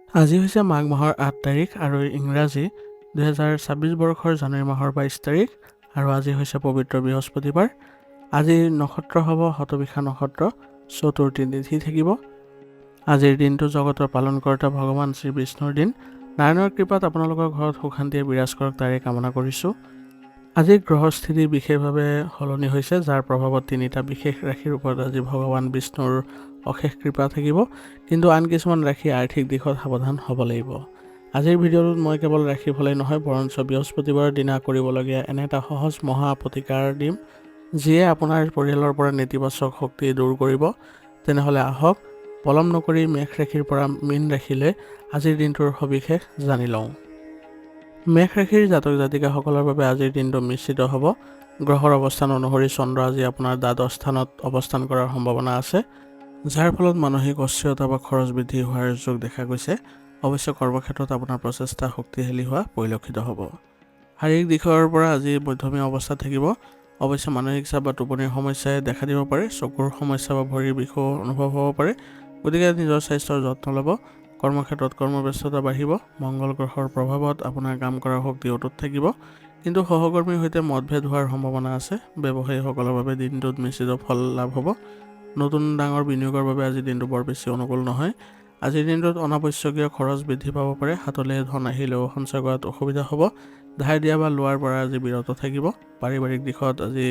আজি হৈছে মাঘ মাহৰ ৮ তাৰিখ আৰু ইংৰাজী ২০২৬ বৰ্ষৰ জানুৱাৰী মাহৰ ২২ তাৰিখ আৰু আজি হৈছে পবিত্ৰ বৃহস্পতিবাৰ। আজিৰ নক্ষত্ৰ হ'ব শতবিশা নক্ষত্ৰ, চতুৰ্থী তিথি থাকিব। আজিৰ দিনটো জগতৰ পালনকৰ্তা ভগৱান শ্ৰী বিষ্ণুৰ দিন। নাৰায়ণৰ কৃপাত আপোনালোকৰ ঘৰত সুখ শান্তিয়ে বিৰাজ কৰক তাৰে কামনা কৰিছোঁ। আজি গ্ৰহস্থিতি বিশেষভাৱে সলনি হৈছে, যাৰ প্ৰভাৱত তিনিটা বিশেষ ৰাশিৰ ওপৰত আজি ভগৱান বিষ্ণুৰ অশেষ কৃপা থাকিব, কিন্তু আন কিছুমান ৰাশি আৰ্থিক দিশত সাৱধান হ'ব লাগিব। আজিৰ ভিডিঅ'টোত মই কেৱল ৰাশিফলেই নহয়, বৰঞ্চ বৃহস্পতিবাৰৰ দিনা কৰিবলগীয়া এনে এটা সহজ মহা প্ৰতিকাৰ দিম, যিয়ে আপোনাৰ পৰিয়ালৰ পৰা নেতিবাচক শক্তি দূৰ কৰিব। তেনেহ'লে আহক পলম নকৰি মেষ ৰাশিৰ পৰা মীন ৰাশিলৈ আজিৰ দিনটোৰ সবিশেষ জানি লওঁ। মেষ ৰাশিৰ জাতক জাতিকাসকলৰ বাবে আজিৰ দিনটো মিশ্ৰিত হ'ব। গ্ৰহৰ অৱস্থান অনুসৰি চন্দ্ৰ আজি আপোনাৰ দ্বাদশ স্থানত অৱস্থান কৰাৰ সম্ভাৱনা আছে, যাৰ ফলত মানসিক অস্থিৰতা বা খৰচ বৃদ্ধি হোৱাৰ যোগ দেখা গৈছে। অৱশ্যে কৰ্মক্ষেত্ৰত আপোনাৰ প্ৰচেষ্টা শক্তিশালী হোৱা পৰিলক্ষিত হ'ব। শাৰীৰিক দিশৰ পৰা আজি মধ্যমীয়া অৱস্থাত থাকিব। অৱশ্যে মানসিক চাপ বা টোপনিৰ সমস্যাই দেখা দিব পাৰে। চকুৰ সমস্যা বা ভৰিৰ বিষো অনুভৱ হ'ব পাৰে, গতিকে নিজৰ স্বাস্থ্যৰ যত্ন ল'ব। কৰ্মক্ষেত্ৰত কৰ্মব্যস্ততা বাঢ়িব। মংগল গ্ৰহৰ প্ৰভাৱত আপোনাৰ কাম কৰাৰ শক্তি অটুট থাকিব, কিন্তু সহকৰ্মীৰ সৈতে মতভেদ হোৱাৰ সম্ভাৱনা আছে। ব্যৱসায়ীসকলৰ বাবে দিনটোত মিশ্ৰিত ফল লাভ হ'ব। নতুন ডাঙৰ বিনিয়োগৰ বাবে আজিৰ দিনটো বৰ বেছি অনুকূল নহয়। আজিৰ দিনটোত অনাৱশ্যকীয় খৰচ বৃদ্ধি পাব পাৰে। হাতলৈ ধন আহিলেও সঞ্চয় কৰাত অসুবিধা হ'ব। ধাৰ দিয়া বা লোৱাৰ পৰা আজি বিৰত থাকিব। পাৰিবাৰিক দিশত আজি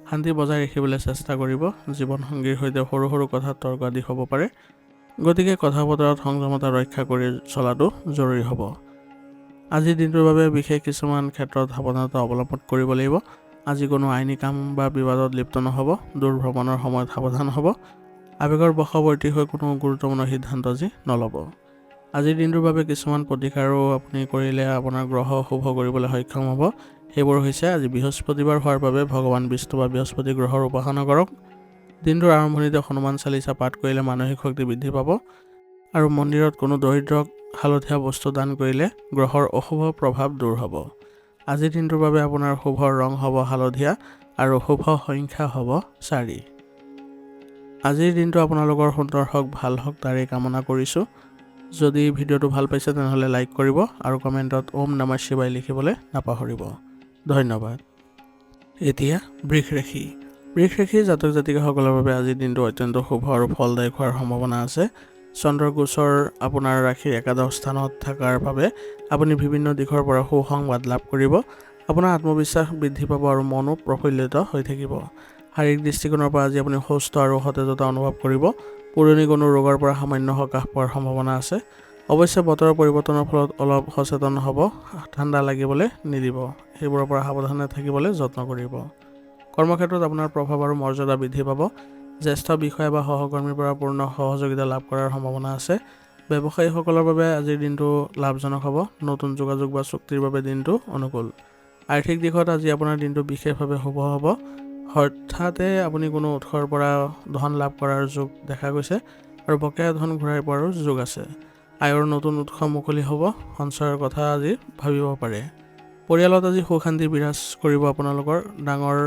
শান্তি বজাই ৰাখিবলৈ চেষ্টা কৰিব। জীৱনসংগীৰ সৈতে সৰু সৰু কথাত তৰ্ক আদি হ'ব পাৰে, গতিকে কথা বতৰাত সংযমতা ৰক্ষা কৰি চলাটো জৰুৰী হ'ব। আজিৰ দিনটোৰ বাবে বিশেষ কিছুমান ক্ষেত্ৰত সাৱধানতা অৱলম্বন কৰিব লাগিব। আজি কোনো আইনী কাম বা বিবাদত লিপ্ত নহ'ব। দূৰ ভ্ৰমণৰ সময়ত সাৱধান হ'ব। আৱেগৰ বশৱৰ্তী হৈ কোনো গুৰুত্বপূৰ্ণ সিদ্ধান্ত আজি নল'ব। আজিৰ দিনটোৰ বাবে কিছুমান প্ৰতিকাৰো আপুনি কৰিলে আপোনাৰ গ্ৰহ শুভ কৰিবলৈ সক্ষম হ'ব। সেইবোৰ হৈছে, আজি বৃহস্পতিবাৰ হোৱাৰ বাবে ভগৱান বিষ্ণু বা বৃহস্পতি গ্ৰহৰ উপাসনা কৰক। দিনটোৰ আৰম্ভণিতে হনুমান চালিচা পাঠ কৰিলে মানসিক শক্তি বৃদ্ধি পাব, আৰু মন্দিৰত কোনো দৰিদ্ৰক হালধীয়া বস্তু দান কৰিলে গ্ৰহৰ অশুভ প্ৰভাৱ দূৰ হ'ব। আজিৰ দিনটোৰ বাবে আপোনাৰ শুভ ৰং হ'ব হালধীয়া আৰু শুভ সংখ্যা হ'ব 4। আজিৰ দিনটো আপোনালোকৰ সুন্দৰ হওক, ভাল হওক তাৰেই কামনা কৰিছোঁ। যদি ভিডিঅ'টো ভাল পাইছে তেনেহ'লে লাইক কৰিব আৰু কমেণ্টত ওম নমঃ শিৱায় লিখিবলৈ নাপাহৰিব। ধন্যবাদ। এতিয়া বৃষ ৰাশি। বৃষ ৰাশিৰ জাতক জাতিকাসকলৰ বাবে আজিৰ দিনটো অত্যন্ত শুভ আৰু ফলদায়ক হোৱাৰ সম্ভাৱনা আছে। চন্দ্ৰৰ গোচৰ আপোনাৰ ৰাশিৰ একাদশ স্থানত থকাৰ বাবে আপুনি বিভিন্ন দিশৰ পৰা সুসংবাদ লাভ কৰিব। আপোনাৰ আত্মবিশ্বাস বৃদ্ধি পাব আৰু মনো প্ৰফুল্লিত হৈ থাকিব। শাৰীৰিক দৃষ্টিকোণৰ পৰা আজি আপুনি সুস্থ আৰু সতেজতা অনুভৱ কৰিব। পুৰণি কোনো ৰোগৰ পৰা সামান্য সকাহ পোৱাৰ সম্ভাৱনা আছে। অৱশ্যে বতৰৰ পৰিৱৰ্তনৰ ফলত অলপ সচেতন হ'ব। ঠাণ্ডা লাগিবলৈ নিদিব। সেইবোৰৰ পৰা সাৱধানে থাকিবলৈ যত্ন কৰিব। কৰ্মক্ষেত্ৰত আপোনাৰ প্ৰভাৱ আৰু মৰ্যাদা বৃদ্ধি পাব। জ্যেষ্ঠ বিষয়া বা সহকৰ্মীৰ পৰা পূৰ্ণ সহযোগিতা লাভ কৰাৰ সম্ভাৱনা আছে। ব্যৱসায়ীসকলৰ বাবে আজিৰ দিনটো লাভজনক হ'ব। নতুন যোগাযোগ বা চুক্তিৰ বাবে দিনটো অনুকূল। আৰ্থিক দিশত আজি আপোনাৰ দিনটো বিশেষভাৱে শুভ হ'ব। হঠাতে আপুনি কোনো উৎসৰ পৰা ধন লাভ কৰাৰ যোগ দেখা গৈছে, আৰু বকেয়া ধন ঘূৰাই পোৱাৰো যোগ আছে। আয়ৰ নতুন উৎস মুকলি হ'ব। সঞ্চয়ৰ কথা আজি ভাবিব পাৰে। পৰিয়ালত আজি সুখ শান্তি বিৰাজ কৰিব। আপোনালোকৰ ডাঙৰ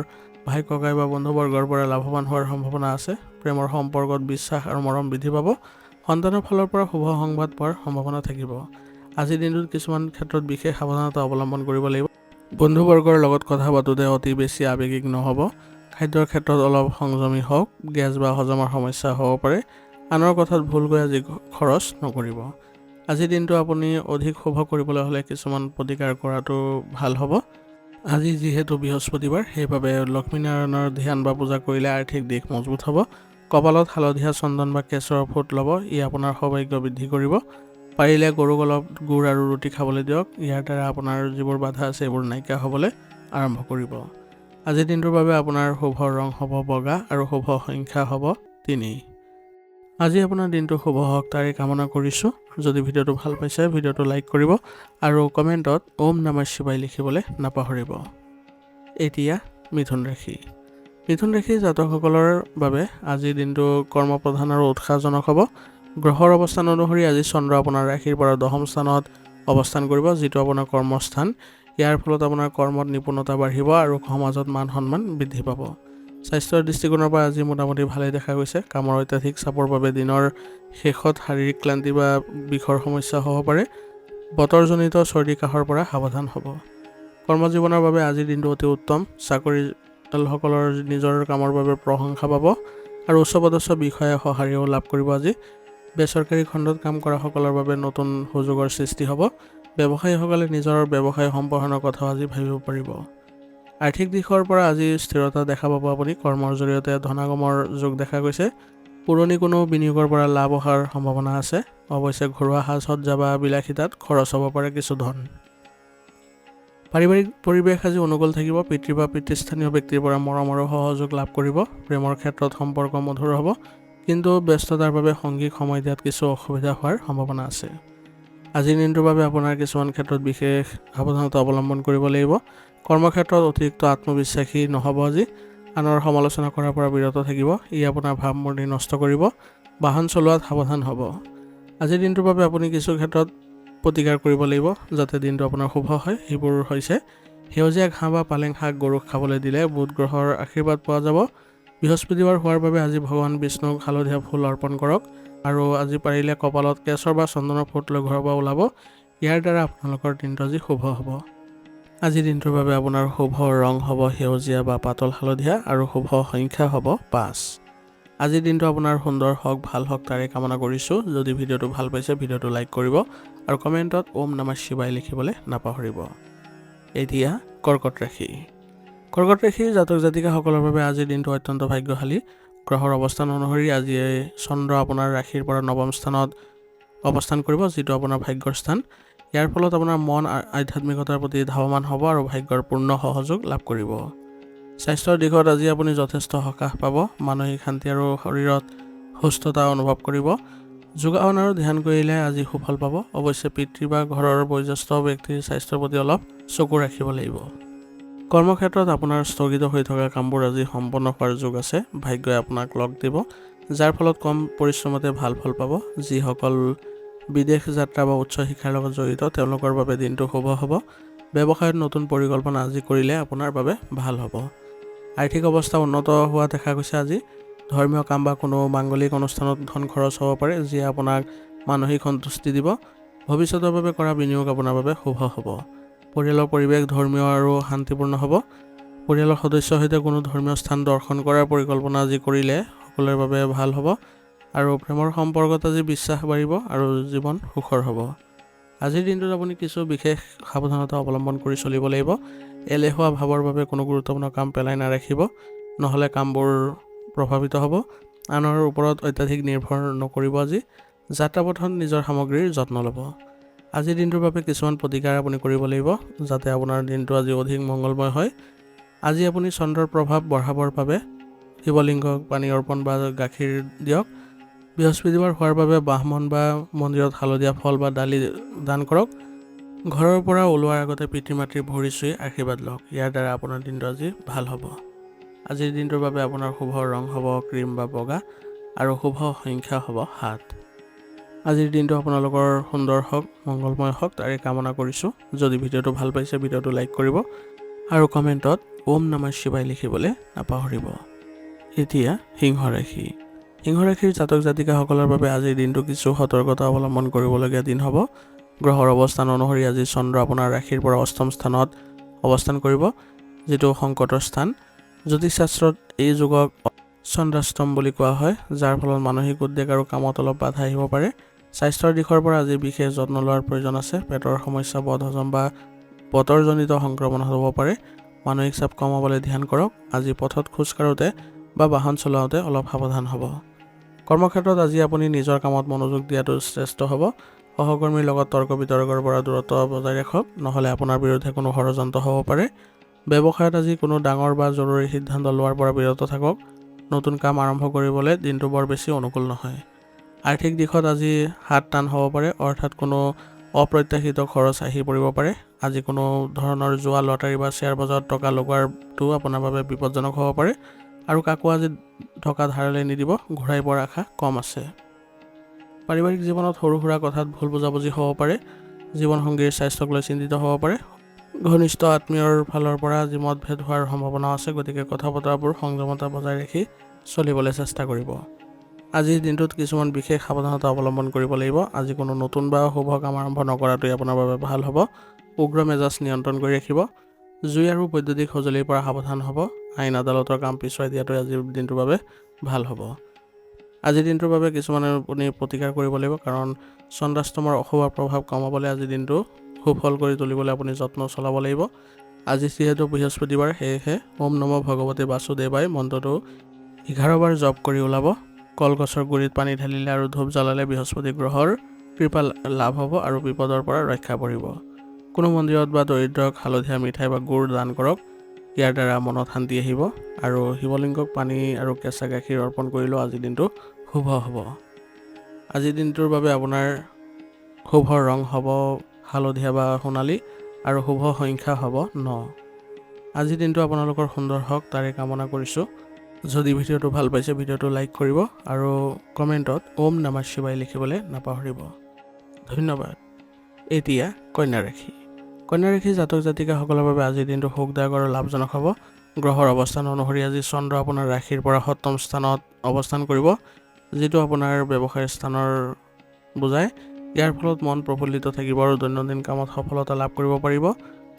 ভাই ককাই বা বন্ধুবৰ্গৰ পৰা লাভৱান হোৱাৰ সম্ভাৱনা আছে। প্ৰেমৰ সম্পৰ্কত বিশ্বাস আৰু মৰম বৃদ্ধি পাব। সন্তানৰ ফালৰ পৰা শুভ সংবাদ পোৱাৰ সম্ভাৱনা থাকিব। আজিৰ দিনটোত কিছুমান ক্ষেত্ৰত বিশেষ সাৱধানতা অৱলম্বন কৰিব লাগিব। বন্ধুবৰ্গৰ লগত কথা পাতোঁতে অতি বেছি আৱেগিক নহ'ব। খাদ্যৰ ক্ষেত্ৰত অলপ সংযমী হওক। গেছ বা হজমৰ সমস্যা হ'ব পাৰে। আনৰ কথাত ভুলকৈ আজি খৰচ নকৰিব। আজিৰ দিনটো আপুনি অধিক শুভ কৰিবলৈ হ'লে কিছুমান প্ৰতিকাৰ কৰাটো ভাল হ'ব। আজি যিহেতু বৃহস্পতিবাৰ, সেইবাবে লক্ষ্মীনাৰায়ণৰ ধ্যান বা পূজা কৰিলে আৰ্থিক দিশ মজবুত হ'ব। কপালত হালধীয়া চন্দন বা কেশৰৰ ফুট ল'ব। ই আপোনাৰ সৌভাগ্য বৃদ্ধি কৰিব। পাৰিলে গৰুক অলপ গুড় আৰু ৰুটি খাবলৈ দিয়ক। ইয়াৰ দ্বাৰা আপোনাৰ যিবোৰ বাধা আছে এইবোৰ নাইকিয়া হ'বলৈ আৰম্ভ কৰিব। আজিৰ দিনটোৰ বাবে আপোনাৰ শুভ ৰং হ'ব বগা আৰু শুভ সংখ্যা হ'ব 3। আজি আপোনাৰ দিনটো শুভ হওক তাৰেই কামনা কৰিছোঁ। যদি ভিডিঅ'টো ভাল পাইছে ভিডিঅ'টো লাইক কৰিব আৰু কমেণ্টত ওম নমঃ শিৱায় লিখিবলৈ নাপাহৰিব। এতিয়া মিথুন ৰাশি। মিথুন ৰাশিৰ জাতকসকলৰ বাবে আজিৰ দিনটো কৰ্মপ্ৰধান আৰু উৎসাহজনক হ'ব। গ্ৰহৰ অৱস্থান অনুসৰি আজি চন্দ্ৰ আপোনাৰ ৰাশিৰ পৰা 10ম স্থানত অৱস্থান কৰিব, যিটো আপোনাৰ কৰ্মস্থান। ইয়াৰ ফলত আপোনাৰ কৰ্মত নিপুণতা বাঢ়িব আৰু সমাজত মান সন্মান বৃদ্ধি পাব। স্বাস্থ্যৰ দৃষ্টিকোণৰ পৰা আজি মোটামুটি ভালেই দেখা গৈছে। কামৰ অত্যাধিক চাপৰ বাবে দিনৰ শেষত শাৰীৰিক ক্লান্তি বা বিষৰ সমস্যা হ'ব পাৰে। বতৰজনিত চৰ্দি কাহৰ পৰা সাৱধান হ'ব। কৰ্মজীৱনৰ বাবে আজিৰ দিনটো অতি উত্তম। চাকৰিয়ালসকলৰ নিজৰ কামৰ বাবে প্ৰশংসা পাব আৰু উচ্চপদস্থ বিষয়াই সঁহাৰিও লাভ কৰিব। আজি বেচৰকাৰী খণ্ডত কাম কৰাসকলৰ বাবে নতুন সুযোগৰ সৃষ্টি হ'ব। ব্যৱসায়ীসকলে নিজৰ ব্যৱসায় সম্প্ৰসাৰণৰ কথাও আজি ভাবিব পাৰিব। আৰ্থিক দিশৰ পৰা আজি স্থিৰতা দেখা পাব আপুনি। কৰ্মৰ জৰিয়তে ধনাগমৰ যোগ দেখা গৈছে। পুৰণি কোনো বিনিয়োগৰ পৰা লাভ অহাৰ সম্ভাৱনা আছে। অৱশ্যে ঘৰুৱা সাজ সজ্জা বা বিলাসিতাত খৰচ হ'ব পাৰে কিছু ধন। পাৰিবাৰিক পৰিৱেশ আজি অনুকূল থাকিব। পিতৃ বা পিতৃস্থানীয় ব্যক্তিৰ পৰা মৰম আৰু সহযোগ লাভ কৰিব। প্ৰেমৰ ক্ষেত্ৰত সম্পৰ্ক মধুৰ হ'ব, কিন্তু ব্যস্ততাৰ বাবে সংগীক সময় দিয়াত কিছু অসুবিধা হোৱাৰ সম্ভাৱনা আছে। আজিৰ দিনটোৰ বাবে আপোনাৰ কিছুমান ক্ষেত্ৰত বিশেষ সাৱধানতা অৱলম্বন কৰিব লাগিব। কৰ্মক্ষেত্ৰত অতিৰিক্ত আত্মবিশ্বাসী নহ'ব আজি। আনৰ সমালোচনা কৰাৰ পৰা বিৰত থাকিব, ই আপোনাৰ ভাৱমূৰ্তি নষ্ট কৰিব। বাহন চলোৱাত সাৱধান হ'ব। আজিৰ দিনটোৰ বাবে আপুনি কিছু ক্ষেত্ৰত প্ৰতিকাৰ কৰিব লাগিব যাতে দিনটো আপোনাৰ শুভ হয়। সেইবোৰ হৈছে সেউজীয়া ঘাঁহ বা পালেং শাক গৰুক খাবলৈ দিলে বুধ গ্ৰহৰ আশীৰ্বাদ পোৱা যাব। বৃহস্পতিবাৰ হোৱাৰ বাবে আজি ভগৱান বিষ্ণুক হালধীয়া ফুল অৰ্পণ কৰক আৰু আজি পাৰিলে কপালত কেশৰ বা চন্দনৰ ফুট লৈ ঘৰৰ পৰা ওলাব। ইয়াৰ দ্বাৰা আপোনালোকৰ দিনটো আজি শুভ হ'ব। আজিৰ দিনটোৰ বাবে আপোনাৰ শুভ ৰং হ'ব সেউজীয়া বা পাতল হালধীয়া আৰু শুভ সংখ্যা হ'ব 5। আজিৰ দিনটো আপোনাৰ সুন্দৰ হওক, ভাল হওক তাৰে কামনা কৰিছোঁ। যদি ভিডিঅ'টো ভাল পাইছে ভিডিঅ'টো লাইক কৰিব আৰু কমেণ্টত ওম নমঃ শিৱায় লিখিবলৈ নাপাহৰিব। এতিয়া কৰ্কট ৰাশি। কৰ্কট ৰাশিৰ জাতক জাতিকাসকলৰ বাবে আজিৰ দিনটো অত্যন্ত ভাগ্যশালী। গ্ৰহৰ অৱস্থান অনুসৰি আজি চন্দ্ৰ আপোনাৰ ৰাশিৰ পৰা 9ম স্থানত অৱস্থান কৰিব, যিটো আপোনাৰ ভাগ্যৰ স্থান। ইয়াৰ ফলত আপোনাৰ মন আধ্যাত্মিকতাৰ প্ৰতি ধাৱমান হ'ব আৰু ভাগ্যৰ পূৰ্ণ সহযোগ লাভ কৰিব। স্বাস্থ্যৰ দিশত আজি আপুনি যথেষ্ট সকাহ পাব। মানসিক শান্তি আৰু শৰীৰত সুস্থতা অনুভৱ কৰিব। যোগাসন আৰু ধ্যান কৰিলে আজি সুফল পাব। অৱশ্যে পিতৃ বা ঘৰৰ বয়োজ্যেষ্ঠ ব্যক্তিৰ স্বাস্থ্যৰ প্ৰতি অলপ চকু ৰাখিব লাগিব। কৰ্মক্ষেত্ৰত আপোনাৰ স্থগিত হৈ থকা কামবোৰ আজি সম্পন্ন হোৱাৰ যোগ আছে। ভাগ্যই আপোনাক লগ দিব, যাৰ ফলত কম পৰিশ্ৰমতে ভাল ফল পাব। যিসকল বিদেশ যাত্ৰা বা উচ্চ শিক্ষাৰ লগত জড়িত তেওঁলোকৰ বাবে দিনটো শুভ হ'ব। ব্যৱসায়ত নতুন পৰিকল্পনা আজি কৰিলে আপোনাৰ বাবে ভাল হ'ব। আৰ্থিক অৱস্থা উন্নত হোৱা দেখা গৈছে আজি। ধৰ্মীয় কাম বা কোনো মাংগলিক অনুষ্ঠানত ধন খৰচ হ'ব পাৰে, যিয়ে আপোনাক মানসিক সন্তুষ্টি দিব। ভৱিষ্যতৰ বাবে কৰা বিনিয়োগ আপোনাৰ বাবে শুভ হ'ব। পৰিয়ালৰ পৰিৱেশ ধৰ্মীয় আৰু শান্তিপূৰ্ণ হ'ব। পৰিয়ালৰ সদস্যৰ সৈতে কোনো ধৰ্মীয় স্থান দৰ্শন কৰাৰ পৰিকল্পনা আজি কৰিলে সকলোৰে বাবে ভাল হ'ব আৰু প্ৰেমৰ সম্পৰ্কত আজি বিশ্বাস বাঢ়িব আৰু জীৱন সুখৰ হ'ব। আজিৰ দিনটোত আপুনি কিছু বিশেষ সাৱধানতা অৱলম্বন কৰি চলিব লাগিব। এলেহুৱা ভাৱৰ বাবে কোনো গুৰুত্বপূৰ্ণ কাম পেলাই নাৰাখিব, নহ'লে কামবোৰ প্ৰভাৱিত হ'ব। আনৰ ওপৰত অত্যাধিক নিৰ্ভৰ নকৰিব আজি। যাত্ৰাপথত নিজৰ সামগ্ৰীৰ যত্ন ল'ব। আজিৰ দিনটোৰ বাবে কিছুমান প্ৰতিকাৰ আপুনি কৰিব লাগিব যাতে আপোনাৰ দিনটো আজি অধিক মংগলময় হয়। আজি আপুনি চন্দ্ৰৰ প্ৰভাৱ বঢ়াবৰ বাবে শিৱলিংগক পানী অৰ্পণ বা গাখীৰ দিয়ক। বৃহস্পতিবাৰ হোৱাৰ বাবে ব্ৰাহ্মণ বা মন্দিৰত হালধীয়া ফল বা দালি দান কৰক। ঘৰৰ পৰা ওলোৱাৰ আগতে পিতৃ মাতৃৰ ভৰি চুই আশীৰ্বাদ লওক। ইয়াৰ দ্বাৰা আপোনাৰ দিনটো আজি ভাল হ'ব। আজিৰ দিনটোৰ বাবে আপোনাৰ শুভ ৰং হ'ব ক্ৰীম বা বগা আৰু শুভ সংখ্যা হ'ব 7। আজিৰ দিনটো আপোনালোকৰ সুন্দৰ হওক, মংগলময় হওক তাৰে কামনা কৰিছোঁ। যদি ভিডিঅ'টো ভাল পাইছে ভিডিঅ'টো লাইক কৰিব আৰু কমেণ্টত ওম নমঃ শিৱায় লিখিবলৈ নাপাহৰিব। এতিয়া সিংহ ৰাশি। সিংহ ৰাশিৰ জাতক জাতিকাসকলৰ বাবে আজিৰ দিনটো কিছু সতৰ্কতা অৱলম্বন কৰিবলগীয়া দিন হ'ব। গ্ৰহৰ অৱস্থান অনুসৰি আজি চন্দ্ৰ আপোনাৰ ৰাশিৰ পৰা 8ম স্থানত অৱস্থান কৰিব, যিটো সংকটৰ স্থান। জ্যোতিষশাস্ত্ৰত এই যুগক চন্দ্ৰাষ্টম বুলি কোৱা হয়, যাৰ ফলত মানসিক উদ্বেগ আৰু কামত অলপ বাধা আহিব পাৰে। স্বাস্থ্যৰ দিশৰ পৰা আজি বিশেষ যত্ন লোৱাৰ প্ৰয়োজন আছে। পেটৰ সমস্যা, বদহজম বা বতৰজনিত সংক্ৰমণ হ'ব পাৰে। মানসিক চাপ কমাবলৈ ধ্যান কৰক। আজি পথত খোজ কাঢ়োঁতে বা বাহন চলাওঁতে অলপ সাৱধান হ'ব। কৰ্মক্ষেত্ৰত আজি আপুনি নিজৰ কামত মনোযোগ দিয়াটো শ্ৰেষ্ঠ হ'ব। সহকৰ্মীৰ লগত তৰ্ক বিতৰ্কৰ পৰা দূৰত্ব বজাই ৰাখক, নহ'লে আপোনাৰ বিৰুদ্ধে কোনো ষড়যন্ত্ৰ হ'ব পাৰে। ব্যৱসায়ত আজি কোনো ডাঙৰ বা জৰুৰী সিদ্ধান্ত লোৱাৰ পৰা বিৰত থাকক। নতুন কাম আৰম্ভ কৰিবলৈ দিনটো বৰ বেছি অনুকূল নহয়। আৰ্থিক দিশত আজি হাত টান হ'ব পাৰে, অৰ্থাৎ কোনো অপ্ৰত্যাশিত খৰচ আহি পৰিব পাৰে। আজি কোনো ধৰণৰ জুৱা, লটাৰী বা শ্বেয়াৰ বজাৰত টকা লগোৱাটো আপোনাৰ বাবে বিপদজনক হ'ব পাৰে আৰু কাকো আজি টকা ধাৰলৈ নিদিব, ঘূৰাই পোৱাৰ আশা কম আছে। পাৰিবাৰিক জীৱনত সৰু সুৰা কথাত ভুল বুজাবুজি হ'ব পাৰে। জীৱনসংগীৰ স্বাস্থ্যক লৈ চিন্তিত হ'ব পাৰে। ঘনিষ্ঠ আত্মীয়ৰ ফালৰ পৰা আজি মতভেদ হোৱাৰ সম্ভাৱনা আছে, গতিকে কথা বতৰাবোৰ সংযমতা বজাই ৰাখি চলিবলৈ চেষ্টা কৰিব। আজিৰ দিনটোত কিছুমান বিশেষ সাৱধানতা অৱলম্বন কৰিব লাগিব। আজি কোনো নতুন বা শুভ কাম আৰম্ভ নকৰাটোৱে আপোনাৰ বাবে ভাল হ'ব। উগ্ৰ মেজাজ নিয়ন্ত্ৰণ কৰি ৰাখিব। জুই আৰু বৈদ্যুতিক সঁজুলিৰ পৰা সাৱধান হ'ব। আইন আদালতৰ কাম পিছুৱাই দিয়াটোৱে আজিৰ দিনটোৰ বাবে ভাল হ'ব। আজিৰ দিনটোৰ বাবে কিছুমান আপুনি প্ৰতিকাৰ কৰিব লাগিব, কাৰণ চন্দ্ৰাষ্টমৰ অশুভ প্ৰভাৱ কমাবলৈ আজিৰ দিনটো সুফল কৰি তুলিবলৈ আপুনি যত্ন চলাব লাগিব। আজি যিহেতু বৃহস্পতিবাৰ, সেয়েহে ওম নমঃ ভগৱতে বাসুদেৱায় মন্ত্ৰটো 11 বাৰ জপ কৰি ওলাব। কলগছৰ গুৰিত পানী ঢালিলে আৰু ধূপ জ্বলালে বৃহস্পতি গ্ৰহৰ কৃপা লাভ হ'ব আৰু বিপদৰ পৰা ৰক্ষা পৰিব। কোনো মন্দিৰত বা দৰিদ্ৰক হালধীয়া মিঠাই বা গুড় দান কৰক। ইয়াৰ দ্বাৰা মনত শান্তি আহিব আৰু শিৱলিংগক পানী আৰু কেঁচা গাখীৰ অৰ্পণ কৰিলেও আজিৰ দিনটো শুভ হ'ব। আজিৰ দিনটোৰ বাবে আপোনাৰ শুভ ৰং হ'ব হালধীয়া বা সোণালী আৰু শুভ সংখ্যা হ'ব 9। আজিৰ দিনটো আপোনালোকৰ সুন্দৰ হওক তাৰে কামনা কৰিছোঁ। যদি ভিডিঅ'টো ভাল পাইছে ভিডিঅ'টো লাইক কৰিব আৰু কমেণ্টত ওম নমঃ শিৱায় লিখিবলৈ নাপাহৰিব। ধন্যবাদ। এতিয়া কন্যা ৰাশি। কন্যা ৰাশি জাতক জাতিকাসকলৰ বাবে আজিৰ দিনটো সুখদায়ক আৰু লাভজনক হ'ব। গ্ৰহৰ অৱস্থান অনুসৰি আজি চন্দ্ৰ আপোনাৰ ৰাশিৰ পৰা 7ম স্থানত অৱস্থান কৰিব, যিটো আপোনাৰ ব্যৱসায়ৰ স্থানৰ বুজায়। ইয়াৰ ফলত মন প্ৰফুল্লিত থাকিব আৰু দৈনন্দিন কামত সফলতা লাভ কৰিব পাৰিব।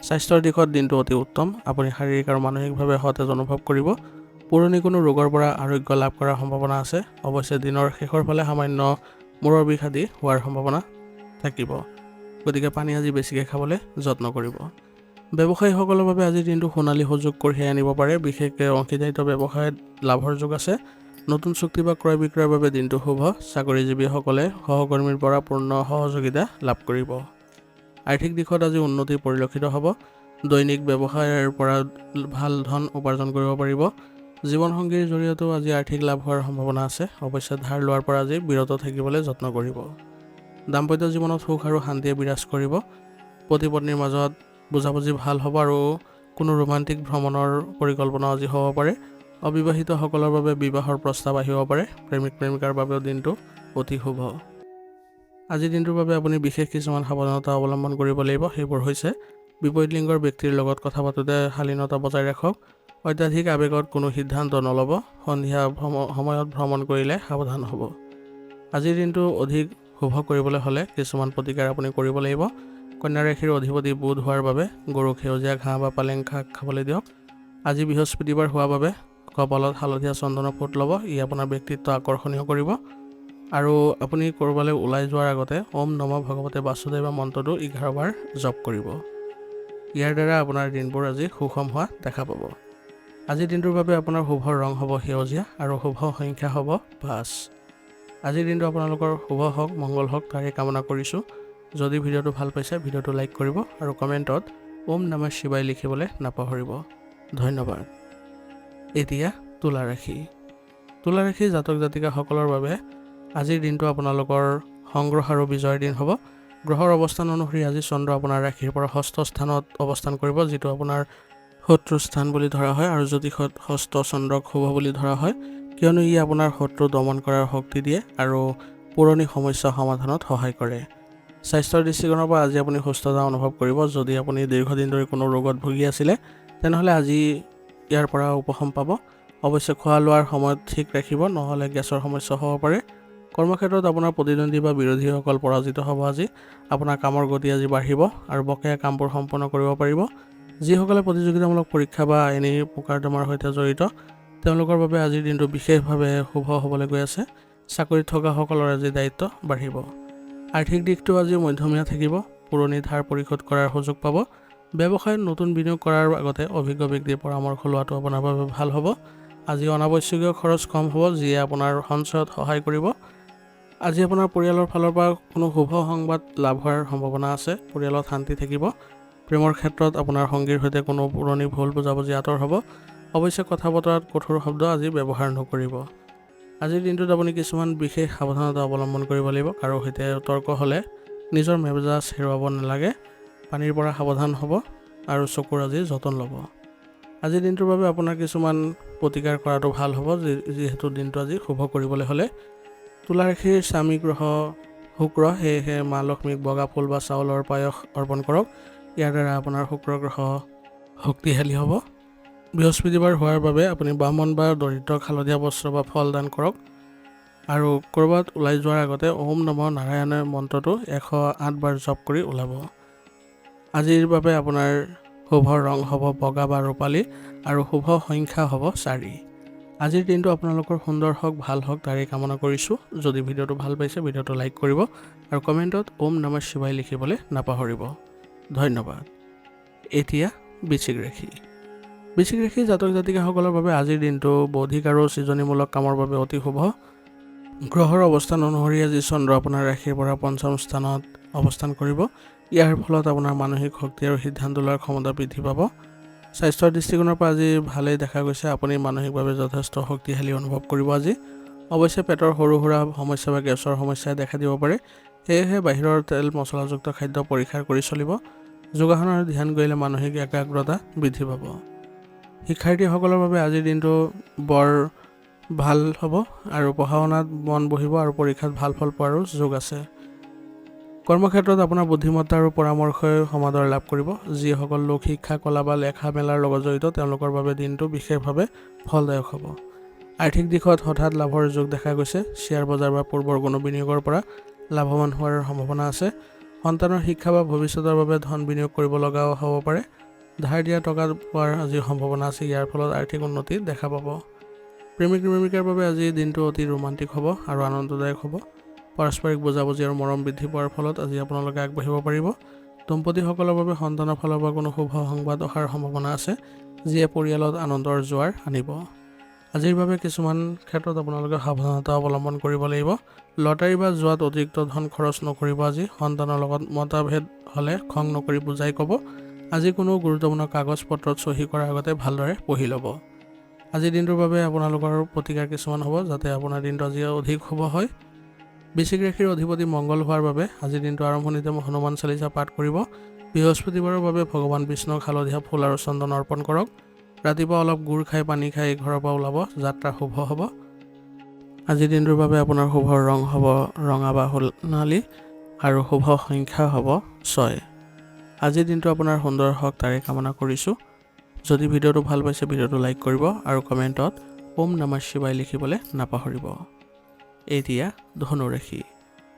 স্বাস্থ্যৰ দিশত দিনটো অতি উত্তম। আপুনি শাৰীৰিক আৰু মানসিকভাৱে সতেজ অনুভৱ কৰিব। পুৰণি কোনো ৰোগৰ পৰা আৰোগ্য লাভ কৰাৰ সম্ভাৱনা আছে। অৱশ্যে দিনৰ শেষৰ ফালে সামান্য মূৰৰ বিষ আদি হোৱাৰ সম্ভাৱনা থাকিব, গতিকে পানী আজি বেছিকৈ খাবলৈ যত্ন কৰিব। ব্যৱসায়ীসকলৰ বাবে আজিৰ দিনটো সোণালী সুযোগ কঢ়িয়াই আনিব পাৰে। বিশেষকৈ অংশীদাৰিত্ব ব্যৱসায়ত লাভৰ যোগ আছে। নতুন চুক্তি বা ক্ৰয় বিক্ৰয়ৰ বাবে দিনটো শুভ। চাকৰিজীৱীসকলে সহকৰ্মীৰ পৰা পূৰ্ণ সহযোগিতা লাভ কৰিব। আৰ্থিক দিশত আজি উন্নতি পৰিলক্ষিত হ'ব। দৈনিক ব্যৱসায়ৰ পৰা ভাল ধন উপাৰ্জন কৰিব পাৰিব। জীৱনসংগীৰ জৰিয়তেও আজি আৰ্থিক লাভ হোৱাৰ সম্ভাৱনা আছে। অৱশ্যে ধাৰ লোৱাৰ পৰা আজি বিৰত থাকিবলৈ যত্ন কৰিব। দাম্পত্য জীৱনত সুখ আৰু শান্তিয়ে বিৰাজ কৰিব। পতি পত্নীৰ মাজত বুজাবুজি ভাল হ'ব আৰু কোনো ৰোমান্টিক ভ্ৰমণৰ পৰিকল্পনা আজি হ'ব পাৰে। অবিবাহিতসকলৰ বাবে বিবাহৰ প্ৰস্তাৱ আহিব পাৰে। প্ৰেমিক প্ৰেমিকাৰ বাবেও দিনটো অতি শুভ। আজিৰ দিনটোৰ বাবে আপুনি বিশেষ কিছুমান সাৱধানতা অৱলম্বন কৰিব লাগিব। সেইবোৰ হৈছে বিপৰীত লিংগৰ ব্যক্তিৰ লগত কথা পাতোঁতে শালীনতা বজাই ৰাখক। অত্যাধিক আৱেগত কোনো সিদ্ধান্ত নল'ব। সন্ধিয়া সময়ত ভ্ৰমণ কৰিলে সাৱধান হ'ব। আজিৰ দিনটো অধিক শুভ কৰিবলৈ হ'লে কিছুমান প্ৰতিকাৰ আপুনি কৰিব লাগিব। কন্যা ৰাশিৰ অধিপতি বুধ হোৱাৰ বাবে গৰুক সেউজীয়া ঘাঁহ বা পালেং শাক খাবলৈ দিয়ক। আজি বৃহস্পতিবাৰ হোৱাৰ বাবে কপালত হালধীয়া চন্দনৰ ফুট ল'ব। ই আপোনাৰ ব্যক্তিত্ব আকৰ্ষণীয় কৰিব। আৰু আপুনি ক'ৰবালৈ ওলাই যোৱাৰ আগতে ওম নমঃ ভগৱতে বাসুদেৱা মন্ত্ৰটো 11 বাৰ জপ কৰিব। ইয়াৰ দ্বাৰা আপোনাৰ দিনবোৰ আজি সুষম হোৱা দেখা পাব। আজিৰ দিনটোৰ বাবে আপোনাৰ শুভ ৰং হ'ব সেউজীয়া আৰু শুভ সংখ্যা হ'ব 5। আজিৰ দিনটো আপোনালোকৰ শুভ হওক, মংগল হওক তাৰে কামনা কৰিছোঁ। যদি ভিডিঅ'টো ভাল পাইছে ভিডিঅ'টো লাইক কৰিব আৰু কমেণ্টত ওম নমঃ শিৱায় লিখিবলৈ নাপাহৰিব। ধন্যবাদ। এতিয়া তুলা ৰাশি। তুলা ৰাশি জাতক জাতিকাসকলৰ বাবে আজিৰ দিনটো আপোনালোকৰ সংগ্ৰহ আৰু বিজয়ৰ দিন হ'ব। গ্ৰহৰ অৱস্থান অনুসৰি আজি চন্দ্ৰ আপোনাৰ ৰাশিৰ পৰা 6ষ্ঠ স্থানত অৱস্থান কৰিব, যিটো আপোনাৰ শত্ৰু স্থান বুলি ধৰা হয় আৰু জ্যোতিষত ষষ্ঠ চন্দ্ৰক শুভ বুলি ধৰা হয়, কিয়নো ই আপোনাৰ শত্ৰু দমন কৰাৰ শক্তি দিয়ে আৰু পুৰণি সমস্যা সমাধানত সহায় কৰে। স্বাস্থ্যৰ দৃষ্টিকোণৰ পৰা আজি আপুনি সুস্থতা অনুভৱ কৰিব। যদি আপুনি দীৰ্ঘদিন ধৰি কোনো ৰোগত ভুগি আছিলে তেনেহ'লে আজি ইয়াৰ পৰা উপশম পাব। অৱশ্যে খোৱা লোৱাৰ সময়ত ঠিক ৰাখিব, নহ'লে গেছৰ সমস্যা হ'ব পাৰে। কৰ্মক্ষেত্ৰত আপোনাৰ প্ৰতিদ্বন্দ্বী বা বিৰোধীসকল পৰাজিত হ'ব। আজি আপোনাৰ কামৰ গতি আজি বাঢ়িব আৰু বকেয়া কামবোৰ সম্পন্ন কৰিব পাৰিব। যিসকলে প্ৰতিযোগিতামূলক পৰীক্ষা বা আইনী মোকৰ্দমাৰ সৈতে জড়িত তেওঁলোকৰ বাবে আজিৰ দিনটো বিশেষভাৱে শুভ হ'বলৈ গৈ আছে। চাকৰিত থকাসকলৰ আজি দায়িত্ব বাঢ়িব। আৰ্থিক দিশটো আজি মধ্যমীয়া থাকিব। পুৰণি ধাৰ পৰিশোধ কৰাৰ সুযোগ পাব। ব্যৱসায়ত নতুন বিনিয়োগ কৰাৰ আগতে অভিজ্ঞ ব্যক্তিৰ পৰামৰ্শ লোৱাটো আপোনাৰ বাবে ভাল হ'ব। আজি অনাৱশ্যকীয় খৰচ কম হ'ব, যিয়ে আপোনাৰ সঞ্চয়ত সহায় কৰিব। আজি আপোনাৰ পৰিয়ালৰ ফালৰ পৰা কোনো শুভ সংবাদ লাভ হোৱাৰ সম্ভাৱনা আছে। পৰিয়ালত শান্তি থাকিব। প্ৰেমৰ ক্ষেত্ৰত আপোনাৰ সংগীৰ সৈতে কোনো পুৰণি ভুল বুজাবুজি আঁতৰ হ'ব। অৱশ্যে কথা বতৰাত কঠোৰ শব্দ আজি ব্যৱহাৰ নকৰিব। আজিৰ দিনটোত আপুনি কিছুমান বিশেষ সাৱধানতা অৱলম্বন কৰিব লাগিব। কাৰো সৈতে তৰ্ক হ'লে নিজৰ মেজাজ হেৰুৱাব নালাগে। পানীৰ পৰা সাৱধান হ'ব আৰু চকুৰ আজি যতন ল'ব। আজিৰ দিনটোৰ বাবে আপোনাৰ কিছুমান প্ৰতিকাৰ কৰাটো ভাল হ'ব, যিহেতু দিনটো আজি শুভ কৰিবলৈ হ'লে। তুলা ৰাশিৰ স্বামী গ্ৰহ শুক্ৰ, সেয়েহে মা লক্ষ্মীক বগা ফুল বা চাউলৰ পায়স অৰ্পণ কৰক। ইয়াৰ দ্বাৰা আপোনাৰ শুক্ৰ গ্ৰহ শক্তিশালী হ'ব। বৃহস্পতিবাৰ হোৱাৰ বাবে আপুনি ব্ৰাহ্মণ বা দৰিদ্ৰক হালধীয়া বস্ত্ৰ বা ফল দান কৰক। আৰু ক'ৰবাত ওলাই যোৱাৰ আগতে ওম নমঃ নাৰায়ণ মন্ত্ৰটো 108 বাৰ জপ কৰি ওলাব। আজিৰ বাবে আপোনাৰ শুভ ৰং হ'ব বগা বা ৰূপালী আৰু শুভ সংখ্যা হ'ব 4। আজিৰ দিনটো আপোনালোকৰ সুন্দৰ হওক, ভাল হওক তাৰেই কামনা কৰিছোঁ। যদি ভিডিঅ'টো ভাল পাইছে ভিডিঅ'টো লাইক কৰিব আৰু কমেণ্টত ওম নমঃ শিৱায় লিখিবলৈ নাপাহৰিব। ধন্যবাদ। এতিয়া বৃশ্চিক ৰাশি। বৃশ্চিক ৰাশি জাতক জাতিকাসকলৰ বাবে আজিৰ দিনটো বৌদ্ধিক আৰু সৃজনীমূলক কামৰ বাবে অতি শুভ। গ্ৰহৰ অৱস্থান অনুসৰি আজি চন্দ্ৰ আপোনাৰ ৰাশিৰ পৰা পঞ্চম স্থানত অৱস্থান কৰিব। ইয়াৰ ফলত আপোনাৰ মানসিক শক্তি আৰু সিদ্ধান্ত লোৱাৰ ক্ষমতা বৃদ্ধি পাব। স্বাস্থ্যৰ দৃষ্টিকোণৰ পৰা আজি ভালেই দেখা গৈছে। আপুনি মানসিকভাৱে যথেষ্ট শক্তিশালী অনুভৱ কৰিব আজি। অৱশ্যে পেটৰ সৰু সুৰা সমস্যা বা গেছৰ সমস্যাই দেখা দিব পাৰে। সেয়েহে বাহিৰৰ তেল মছলাযুক্ত খাদ্য পৰিহাৰ কৰি চলিব। যোগাসন আৰু ধ্যান কৰিলে মানসিক একাগ্ৰতা বৃদ্ধি পাব। শিক্ষাৰ্থীসকলৰ বাবে আজিৰ দিনটো বৰ ভাল হ'ব আৰু পঢ়া শুনাত মন বহিব আৰু পৰীক্ষাত ভাল ফল পোৱাৰো যোগ আছে। কৰ্মক্ষেত্ৰত আপোনাৰ বুদ্ধিমত্তা আৰু পৰামৰ্শই সমাদৰ লাভ কৰিব। যিসকল লোক শিক্ষা, কলা বা লেখা মেলাৰ লগত জড়িত তেওঁলোকৰ বাবে দিনটো বিশেষভাৱে ফলদায়ক হ'ব। আৰ্থিক দিশত হঠাৎ লাভৰ যোগ দেখা গৈছে। শ্বেয়াৰ বজাৰ বা পূৰ্বৰ কোনো বিনিয়োগৰ পৰা লাভৱান হোৱাৰ সম্ভাৱনা আছে। সন্তানৰ শিক্ষা বা ভৱিষ্যতৰ বাবে ধন বিনিয়োগ কৰিব লগাও হ'ব পাৰে। ধাৰ দিয়া টকা পোৱাৰ আজি সম্ভাৱনা আছে। ইয়াৰ ফলত আৰ্থিক উন্নতি দেখা পাব। প্ৰেমিক প্ৰেমিকাৰ বাবে আজি দিনটো অতি ৰোমান্টিক হ'ব আৰু আনন্দদায়ক হ'ব। পাৰস্পৰিক বুজাবুজি আৰু মৰম বৃদ্ধি পোৱাৰ ফলত আজি আপোনালোকে আগবাঢ়িব পাৰিব। দম্পতীসকলৰ বাবে সন্তানৰ ফালৰ পৰা কোনো শুভ সংবাদ অহাৰ সম্ভাৱনা আছে, যিয়ে পৰিয়ালত আনন্দৰ জোৱাৰ আনিব। আজিৰ বাবে কিছুমান ক্ষেত্ৰত আপোনালোকে সাৱধানতা অৱলম্বন কৰিব লাগিব। লটাৰী বা জুৱাত অতিৰিক্ত ধন খৰচ নকৰিব আজি। সন্তানৰ লগত মতভেদ হ'লে খং নকৰি বুজাই ক'ব। আজি কোনো গুৰুত্বপূৰ্ণ কাগজ পত্ৰত চহী কৰাৰ আগতে ভালদৰে পঢ়ি ল'ব। আজিৰ দিনটোৰ বাবে আপোনালোকৰ প্ৰতিকাৰ কিছুমান হ'ব, যাতে আপোনাৰ দিনটো আজি অধিক শুভ হয়। বৃশ্চিক ৰাশিৰ অধিপতি মংগল হোৱাৰ বাবে আজিৰ দিনটো আৰম্ভণিতে হনুমান চালিচা পাঠ কৰিব। বৃহস্পতিবাৰৰ বাবে ভগৱান বিষ্ণুক হালধীয়া ফুল আৰু চন্দন অৰ্পণ কৰক। ৰাতিপুৱা অলপ গুড় খাই পানী খাই ঘৰৰ পৰা ওলাব, যাত্ৰা শুভ হ'ব। আজিৰ দিনটোৰ বাবে আপোনাৰ শুভ ৰং হ'ব ৰঙা বা সোণালী আৰু শুভ সংখ্যা হ'ব 6। আজিৰ দিনটো আপোনাৰ সুন্দৰ হওক তাৰে কামনা কৰিছোঁ। যদি ভিডিঅ'টো ভাল পাইছে ভিডিঅ'টো লাইক কৰিব আৰু কমেণ্টত ওম নমঃ শিৱায় লিখিবলৈ নাপাহৰিব। এতিয়া ধনুৰাশি।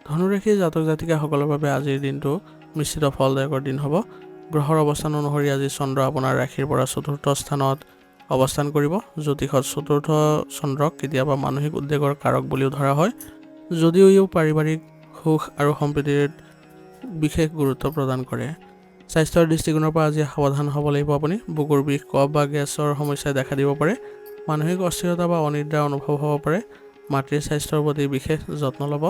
ধনুৰাশিৰ জাতক জাতিকাসকলৰ বাবে আজিৰ দিনটো মিশ্ৰিত ফলদায়কৰ দিন হ'ব। গ্ৰহৰ অৱস্থান অনুসৰি আজি চন্দ্ৰ আপোনাৰ ৰাশিৰ পৰা চতুৰ্থ স্থানত অৱস্থান কৰিব। জ্যোতিষত চতুৰ্থ চন্দ্ৰক কেতিয়াবা মানসিক উদ্বেগৰ কাৰক বুলিও ধৰা হয়, যদিও ই পাৰিবাৰিক সুখ আৰু সম্প্ৰীতিৰ বিশেষ গুৰুত্ব প্ৰদান কৰে। স্বাস্থ্যৰ দৃষ্টিকোণৰ পৰা আজি সাৱধান হ'ব লাগিব আপুনি। বুকুৰ বিষ, কফ বা গেছৰ সমস্যাই দেখা দিব পাৰে। মানসিক অস্থিৰতা বা অনিদ্ৰা অনুভৱ হ'ব পাৰে। মাতৃৰ স্বাস্থ্যৰ প্ৰতি বিশেষ যত্ন ল'ব।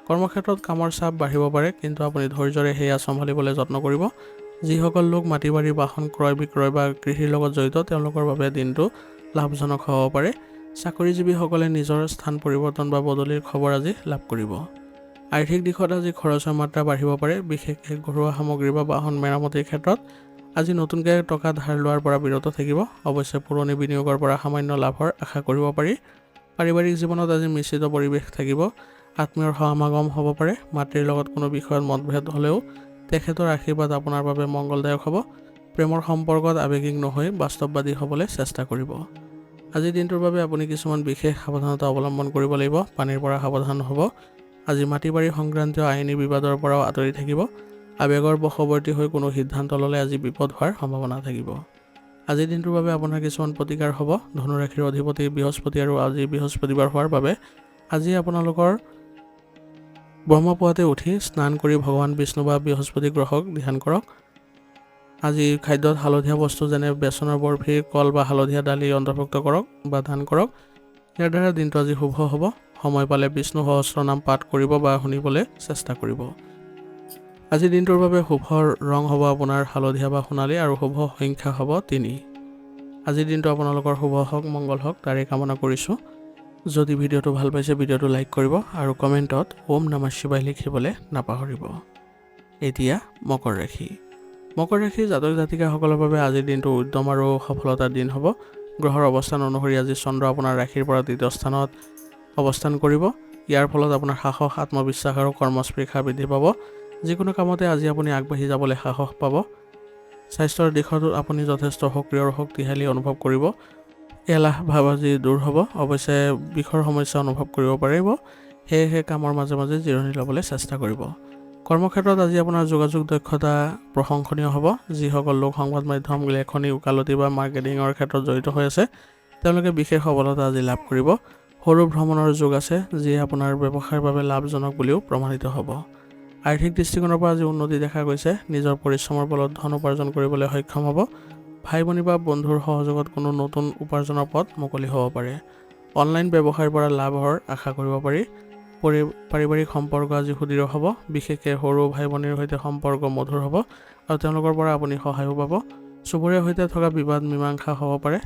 কৰ্মক্ষেত্ৰত কামৰ চাপ বাঢ়িব পাৰে, কিন্তু আপুনি ধৈৰ্যৰে সেয়া চম্ভালিবলৈ যত্ন কৰিব। যিসকল লোক মাটি বাৰী, বাহন ক্ৰয় বিক্ৰয় বা কৃষিৰ লগত জড়িত তেওঁলোকৰ বাবে দিনটো লাভজনক হ'ব পাৰে। চাকৰিজীৱীসকলে নিজৰ স্থান পৰিৱৰ্তন বা বদলিৰ খবৰ আজি লাভ কৰিব। আৰ্থিক দিশত আজি খৰচৰ মাত্ৰা বাঢ়িব পাৰে, বিশেষকৈ ঘৰুৱা সামগ্ৰী বা বাহন মেৰামতিৰ ক্ষেত্ৰত। আজি নতুনকৈ টকা ধাৰ লোৱাৰ পৰা বিৰত থাকিব। অৱশ্যে পুৰণি বিনিয়োগৰ পৰা সামান্য লাভৰ আশা কৰিব পাৰি। পাৰিবাৰিক জীৱনত আজি মিশ্ৰিত পৰিৱেশ থাকিব। আত্মীয়ৰ সমাগম হ'ব পাৰে। মাতৃৰ লগত কোনো বিষয়ত মতভেদ হ'লেও তেখেতৰ আশীৰ্বাদ আপোনাৰ বাবে মংগলদায়ক হ'ব। প্ৰেমৰ সম্পৰ্কত আৱেগিক নহৈ বাস্তৱবাদী হ'বলৈ চেষ্টা কৰিব। আজিৰ দিনটোৰ বাবে আপুনি কিছুমান বিশেষ সাৱধানতা অৱলম্বন কৰিব লাগিব। পানীৰ পৰা সাৱধান হ'ব। আজি মাটি বাৰী সংক্ৰান্তীয় আইনী বিবাদৰ পৰাও আঁতৰি থাকিব। আৱেগৰ বশৱৰ্তী হৈ কোনো সিদ্ধান্ত ল'লে আজি বিপদ হোৱাৰ সম্ভাৱনা থাকিব। আজিৰ দিনটোৰ বাবে আপোনাৰ কিছুমান প্ৰতিকাৰ হ'ব। ধনুৰাশিৰ অধিপতি বৃহস্পতি আৰু আজি বৃহস্পতিবাৰ হোৱাৰ বাবে আজি আপোনালোকৰ ব্ৰহ্মপুৱাতে উঠি স্নান কৰি ভগৱান বিষ্ণু বা বৃহস্পতি গ্ৰহক ধ্যান কৰক। আজি খাদ্যত হালধীয়া বস্তু যেনে বেচনৰ বৰফি, কল বা হালধীয়া দালি অন্তৰ্ভুক্ত কৰক বা দান কৰক। ইয়াৰ দ্বাৰা দিনটো আজি শুভ হ'ব। সময় পালে বিষ্ণু সহস্ৰনাম পাঠ কৰিব বা শুনিবলৈ চেষ্টা কৰিব। আজিৰ দিনটোৰ বাবে শুভ ৰং হ'ব আপোনাৰ হালধীয়া বা সোণালী আৰু শুভ সংখ্যা হ'ব 3। আজিৰ দিনটো আপোনালোকৰ শুভ হওক, মংগল হওক তাৰেই কামনা কৰিছোঁ। যদি ভিডিঅ'টো ভাল পাইছে ভিডিঅ'টো লাইক কৰিব আৰু কমেণ্টত ওম নমঃ শিৱায় লিখিবলৈ নাপাহৰিব। এতিয়া মকৰ ৰাশি। মকৰ ৰাশিৰ জাতক জাতিকাসকলৰ বাবে আজিৰ দিনটো উদ্যম আৰু সফলতাৰ দিন হ'ব। গ্ৰহৰ অৱস্থান অনুসৰি আজি চন্দ্ৰ আপোনাৰ ৰাশিৰ পৰা তৃতীয় স্থানত অৱস্থান কৰিব। ইয়াৰ ফলত আপোনাৰ সাহস, আত্মবিশ্বাস আৰু কৰ্মস্পৃহা বৃদ্ধি পাব। যিকোনো কামতে আজি আপুনি আগবাঢ়ি যাবলৈ সাহস পাব। স্বাস্থ্যৰ দিশতো আপুনি যথেষ্ট সক্ৰিয় আৰু শক্তিশালী অনুভৱ কৰিব। এলাহ ভাৱ আজি দূৰ হ'ব। অৱশ্যে বিষৰ সমস্যা অনুভৱ কৰিব পাৰিব, সেয়েহে কামৰ মাজে মাজে জিৰণি ল'বলৈ চেষ্টা কৰিব। কৰ্মক্ষেত্ৰত আজি আপোনাৰ যোগাযোগ দক্ষতা প্ৰশংসনীয় হ'ব। যিসকল লোক সংবাদ মাধ্যম, লেখনি, ওকালতি বা মাৰ্কেটিঙৰ ক্ষেত্ৰত জড়িত হৈ আছে তেওঁলোকে বিশেষ সফলতা আজি লাভ কৰিব। সৰু ভ্ৰমণৰ যোগ আছে, যিয়ে আপোনাৰ ব্যৱসায়ৰ বাবে লাভজনক বুলিও প্ৰমাণিত হ'ব। আৰ্থিক দৃষ্টিকোণৰ পৰা আজি উন্নতি দেখা গৈছে। নিজৰ পৰিশ্ৰমৰ বলত ধন উপাৰ্জন কৰিবলৈ সক্ষম হ'ব। ভাই ভনী বা বন্ধুৰ সহযোগত কোনো নতুন উপাৰ্জনৰ পথ মুকলি হ'ব পাৰে। অনলাইন ব্যৱসায়ৰ পৰা লাভৰ আশা কৰিব পাৰি। পাৰিবাৰিক সম্পৰ্ক আজি সুদৃঢ় হ'ব। বিশেষকৈ সৰু ভাই ভনীৰ সৈতে সম্পৰ্ক মধুৰ হ'ব আৰু তেওঁলোকৰ পৰা আপুনি সহায়ো পাব। চুবুৰীয়াৰ সৈতে থকা বিবাদ মীমাংসা হ'ব পাৰে।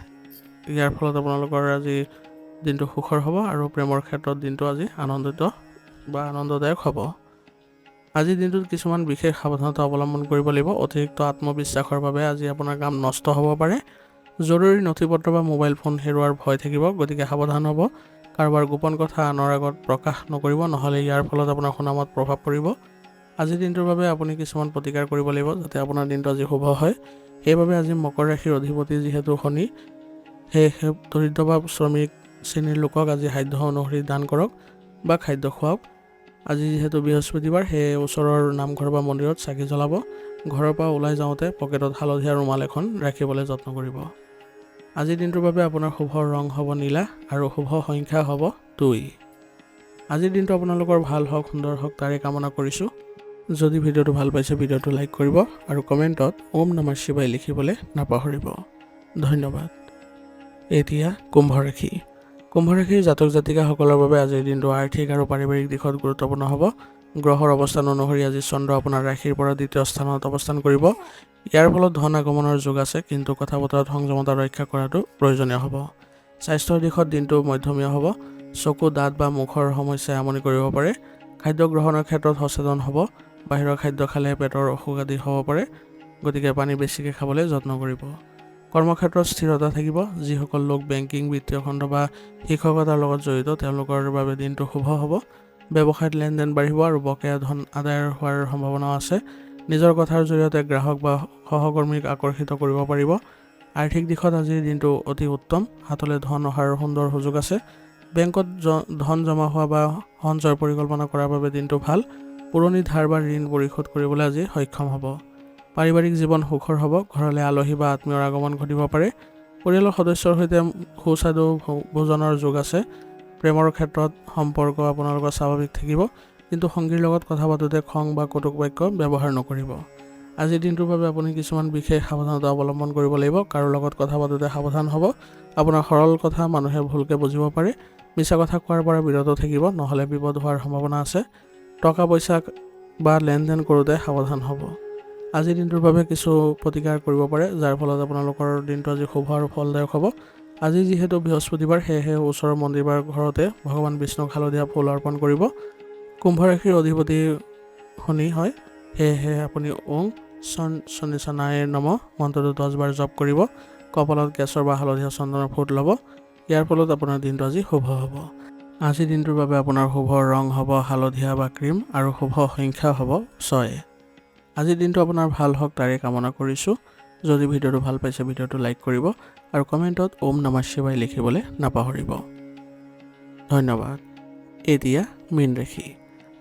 ইয়াৰ ফলত আপোনালোকৰ আজি দিনটো সুখৰ হ'ব আৰু প্ৰেমৰ ক্ষেত্ৰত দিনটো আজি আনন্দদায়ক হ'ব। আজিৰ দিনটোত কিছুমান বিশেষ সাৱধানতা অৱলম্বন কৰিব লাগিব। অতিৰিক্ত আত্মবিশ্বাসৰ বাবে আজি আপোনাৰ কাম নষ্ট হ'ব পাৰে। জৰুৰী নথিপত্ৰ বা মোবাইল ফোন হেৰুৱাৰ ভয় থাকিব, গতিকে সাৱধান হ'ব। কাৰোবাৰ গোপন কথা আনৰ আগত প্ৰকাশ নকৰিব, নহ'লে ইয়াৰ ফলত আপোনাৰ সুনামত প্ৰভাৱ পৰিব। আজিৰ দিনটোৰ বাবে আপুনি কিছুমান প্ৰতিকাৰ কৰিব লাগিব যাতে আপোনাৰ দিনটো আজি শুভ হয়। সেইবাবে আজি মকৰ ৰাশিৰ অধিপতি যিহেতু শনি, সেয়েহে দৰিদ্ৰ বা শ্ৰমিক শ্ৰেণীৰ লোকক আজি সাধ্য অনুসৰি দান কৰক বা খাদ্য খুৱাওক। আজি যিহেতু বৃহস্পতিবাৰ, সেয়ে ওচৰৰ নামঘৰ বা মন্দিৰত চাকি জ্বলাব। ঘৰৰ পৰা ওলাই যাওঁতে পকেটত হালধীয়া ৰুমাল এখন ৰাখিবলৈ যত্ন কৰিব। আজিৰ দিনটোৰ বাবে আপোনাৰ শুভ ৰং হ'ব নীলা আৰু শুভ সংখ্যা হ'ব 2। আজিৰ দিনটো আপোনালোকৰ ভাল হওক, সুন্দৰ হওক, তাৰে কামনা কৰিছোঁ। যদি ভিডিঅ'টো ভাল পাইছে ভিডিঅ'টো লাইক কৰিব আৰু কমেণ্টত ওম নমঃ শিৱায় লিখিবলৈ নাপাহৰিব। ধন্যবাদ। এতিয়া কুম্ভ ৰাশি। কুম্ভ ৰাশিৰ জাতক জাতিকাসকলৰ বাবে আজিৰ দিনটো আৰ্থিক আৰু পাৰিবাৰিক দিশত গুৰুত্বপূৰ্ণ হ'ব। গ্ৰহৰ অৱস্থান অনুসৰি আজি চন্দ্ৰ আপোনাৰ ৰাশিৰ পৰা দ্বিতীয় স্থানত অৱস্থান কৰিব। ইয়াৰ ফলত ধন আগমনৰ যোগ আছে, কিন্তু কথা বতৰাত সংযমতা ৰক্ষা কৰাটো প্ৰয়োজনীয় হ'ব। স্বাস্থ্যৰ দিশত দিনটো মধ্যমীয়া হ'ব। চকু, দাঁত বা মুখৰ সমস্যাই আমনি কৰিব পাৰে। খাদ্য গ্ৰহণৰ ক্ষেত্ৰত সচেতন হ'ব। বাহিৰৰ খাদ্য খালে পেটৰ অসুখ আদি হ'ব পাৰে, গতিকে পানী বেছিকৈ খাবলৈ যত্ন কৰিব। কৰ্মক্ষেত্ৰত স্থিৰতা থাকিব। যিসকল লোক বেংকিং, বিত্তীয় খণ্ড বা শিক্ষকতাৰ লগত জড়িত তেওঁলোকৰ বাবে দিনটো শুভ হ'ব। ব্যৱসায়ত লেনদেন বাঢ়িব আৰু বকেয়া ধন আদায় হোৱাৰ সম্ভাৱনাও আছে। নিজৰ কথাৰ জৰিয়তে গ্ৰাহক বা সহকৰ্মীক আকৰ্ষিত কৰিব পাৰিব। আৰ্থিক দিশত আজিৰ দিনটো অতি উত্তম। হাতলৈ ধন অহাৰ সুন্দৰ সুযোগ আছে। বেংকত ধন জমা হোৱা বা সঞ্চয়ৰ পৰিকল্পনা কৰাৰ বাবে দিনটো ভাল। পুৰণি ধাৰ বা ঋণ পৰিশোধ কৰিবলৈ আজি সক্ষম হ'ব। পাৰিবাৰিক জীৱন সুখৰ হ'ব। ঘৰলৈ আলহী বা আত্মীয়ৰ আগমন ঘটিব পাৰে। পৰিয়ালৰ সদস্যৰ সৈতে সুস্বাদু ভোজনৰ যোগ আছে। প্ৰেমৰ ক্ষেত্ৰত সম্পৰ্ক আপোনালোকৰ স্বাভাৱিক থাকিব, কিন্তু সংগীৰ লগত কথা পাতোঁতে খং বা কটুক বাক্য ব্যৱহাৰ নকৰিব। আজিৰ দিনটোৰ বাবে আপুনি কিছুমান বিশেষ সাৱধানতা অৱলম্বন কৰিব লাগিব। কাৰো লগত কথা পাতোঁতে সাৱধান হ'ব। আপোনাৰ সৰল কথা মানুহে ভুলকৈ বুজিব পাৰে। মিছা কথা কোৱাৰ পৰা বিৰত থাকিব, নহ'লে বিপদ হোৱাৰ সম্ভাৱনা আছে। টকা পইচা বা লেনদেন কৰোঁতে সাৱধান হ'ব। আজিৰ দিনটোৰ বাবে কিছু প্ৰতিকাৰ কৰিব পাৰে, যাৰ ফলত আপোনালোকৰ দিনটো আজি শুভ আৰু ফলদায়ক হ'ব। আজি যিহেতু বৃহস্পতিবাৰ, সেয়েহে ওচৰৰ মন্দিৰ বা ঘৰতে ভগৱান বিষ্ণুক হালধীয়া ফুল অৰ্পণ কৰিব। কুম্ভ ৰাশিৰ অধিপতি শনি হয়, সেয়েহে আপুনি ওং শনিশ্চনায় নমঃ মন্ত্ৰটো 10 বাৰ জপ কৰিব। কপালত কেশৰ বা হালধীয়া চন্দনৰ ফুট ল'ব। ইয়াৰ ফলত আপোনাৰ দিনটো আজি শুভ হ'ব। আজিৰ দিনটোৰ বাবে আপোনাৰ শুভ ৰং হ'ব হালধীয়া বা ক্ৰীম আৰু শুভ সংখ্যা হ'ব 6। আজিৰ দিনটো আপোনাৰ ভাল হওক, তাৰে কামনা কৰিছোঁ। যদি ভিডিঅ'টো ভাল পাইছে ভিডিঅ'টো লাইক কৰিব আৰু কমেণ্টত ওম নমঃ শিৱায় লিখিবলৈ নাপাহৰিব। ধন্যবাদ। এতিয়া মীন ৰাশি।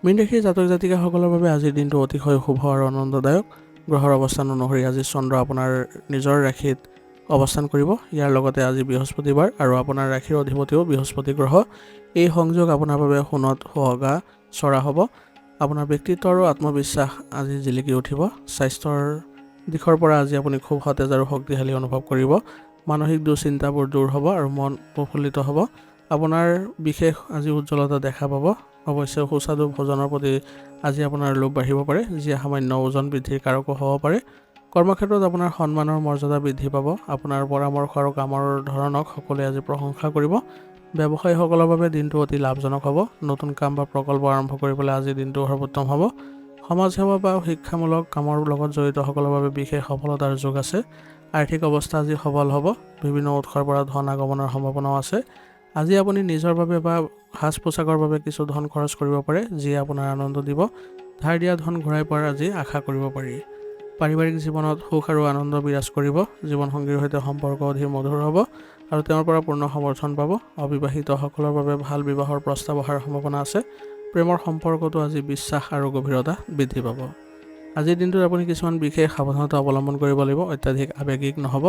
মীন ৰাশিৰ জাতক জাতিকাসকলৰ বাবে আজিৰ দিনটো অতিশয় শুভ আৰু আনন্দদায়ক। গ্ৰহৰ অৱস্থান অনুসৰি আজি চন্দ্ৰ আপোনাৰ নিজৰ ৰাশিত অৱস্থান কৰিব। ইয়াৰ লগতে আজি বৃহস্পতিবাৰ আৰু আপোনাৰ ৰাশিৰ অধিপতিও বৃহস্পতি গ্ৰহ। এই সংযোগ আপোনাৰ বাবে সোণত সুহাগা চৰা হ'ব। আপোনাৰ ব্যক্তিত্ব আৰু আত্মবিশ্বাস আজি জিলিকি উঠিব। স্বাস্থ্যৰ দিশৰ পৰা আজি আপুনি খুব সতেজ আৰু শক্তিশালী অনুভৱ কৰিব। মানসিক দুশ্চিন্তাবোৰ দূৰ হ'ব আৰু মন প্ৰফুল্লিত হ'ব। আপোনাৰ বিশেষ আজি উজ্জ্বলতা দেখা পাব। অৱশ্যে সুস্বাদু ভোজনৰ প্ৰতি আজি আপোনাৰ লোভ বাঢ়িব পাৰে, যিয়ে সামান্য ওজন বৃদ্ধিৰ কাৰকো হ'ব পাৰে। কৰ্মক্ষেত্ৰত আপোনাৰ সন্মানৰ মৰ্যাদা বৃদ্ধি পাব। আপোনাৰ পৰামৰ্শ আৰু কামৰ ধৰণক সকলোৱে আজি প্ৰশংসা কৰিব। ব্যৱসায়ীসকলৰ বাবে দিনটো অতি লাভজনক হ'ব। নতুন কাম বা প্ৰকল্প আৰম্ভ কৰিবলৈ আজি দিনটো সৰ্বোত্তম হ'ব। সমাজসেৱা বা শিক্ষামূলক কামৰ লগত জড়িতসকলৰ বাবে বিশেষ সফলতাৰ যোগ আছে। আৰ্থিক অৱস্থা আজি সবল হ'ব। বিভিন্ন উৎসৰ পৰা ধন আগমনৰ সম্ভাৱনাও আছে। আজি আপুনি নিজৰ বাবে বা সাজ পোছাকৰ বাবে কিছু ধন খৰচ কৰিব পাৰে, যিয়ে আপোনাৰ আনন্দ দিব। ধাৰ দিয়া ধন ঘূৰাই পোৱাৰ আজি আশা কৰিব পাৰি। পাৰিবাৰিক জীৱনত সুখ আৰু আনন্দ বিৰাজ কৰিব। জীৱনসংগীৰ সৈতে সম্পৰ্ক অধিক মধুৰ হ'ব আৰু তেওঁৰ পৰা পূৰ্ণ সমৰ্থন পাব। অবিবাহিতসকলৰ বাবে ভাল বিবাহৰ প্ৰস্তাৱ অহাৰ সম্ভাৱনা আছে। প্ৰেমৰ সম্পৰ্কটো আজি বিশ্বাস আৰু গভীৰতা বৃদ্ধি পাব। আজিৰ দিনটোত আপুনি কিছুমান বিশেষ সাৱধানতা অৱলম্বন কৰিব লাগিব। অত্যাধিক আৱেগিক নহ'ব।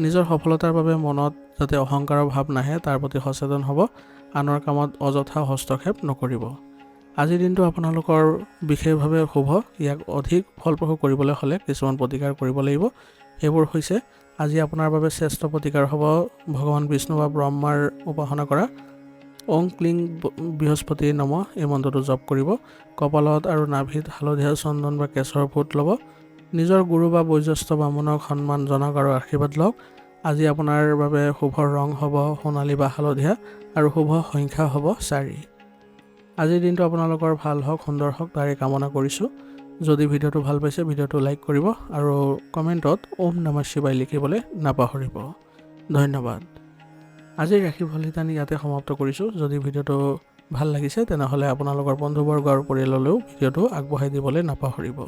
নিজৰ সফলতাৰ বাবে মনত যাতে অহংকাৰৰ ভাৱ নাহে তাৰ প্ৰতি সচেতন হ'ব। আনৰ কামত অযথা হস্তক্ষেপ নকৰিব। আজিৰ দিনটো আপোনালোকৰ বিশেষভাৱে শুভ। ইয়াক অধিক ফলপ্ৰসূ কৰিবলৈ হ'লে কিছুমান প্ৰতিকাৰ কৰিব লাগিব। সেইবোৰ হৈছে আজি আপোনাৰ বাবে শ্ৰেষ্ঠ প্ৰতিকাৰ হ'ব ভগৱান বিষ্ণু বা ব্ৰহ্মাৰ উপাসনা কৰা। ওং ক্লিং বৃহস্পতি নম এই মন্ত্ৰটো জপ কৰিব। কপালত আৰু নাভিত হালধীয়া চন্দন বা কেশৰ ফুট ল'ব। নিজৰ গুৰু বা বয়োজ্যেষ্ঠ বামুণক সন্মান জনাওক আৰু আশীৰ্বাদ লওক। আজি আপোনাৰ বাবে শুভ ৰং হ'ব সোণালী বা হালধীয়া আৰু শুভ সংখ্যা হ'ব 4। আজিৰ দিনটো আপোনালোকৰ ভাল হওক, সুন্দৰ হওক তাৰে কামনা কৰিছোঁ। যদি ভিডিঅ'টো ভাল পাইছে ভিডিঅ'টো লাইক কৰিব আৰু কমেণ্টত ওম নমঃ শিৱায় লিখিবলৈ নাপাহৰিব। ধন্যবাদ। আজিৰ ৰাশিফল শিতানি ইয়াতে সমাপ্ত কৰিছোঁ। যদি ভিডিঅ'টো ভাল লাগিছে তেনেহ'লে আপোনালোকৰ বন্ধুবৰ্গ আৰু পৰিয়াললৈও ভিডিঅ'টো আগবঢ়াই দিবলৈ নাপাহৰিব।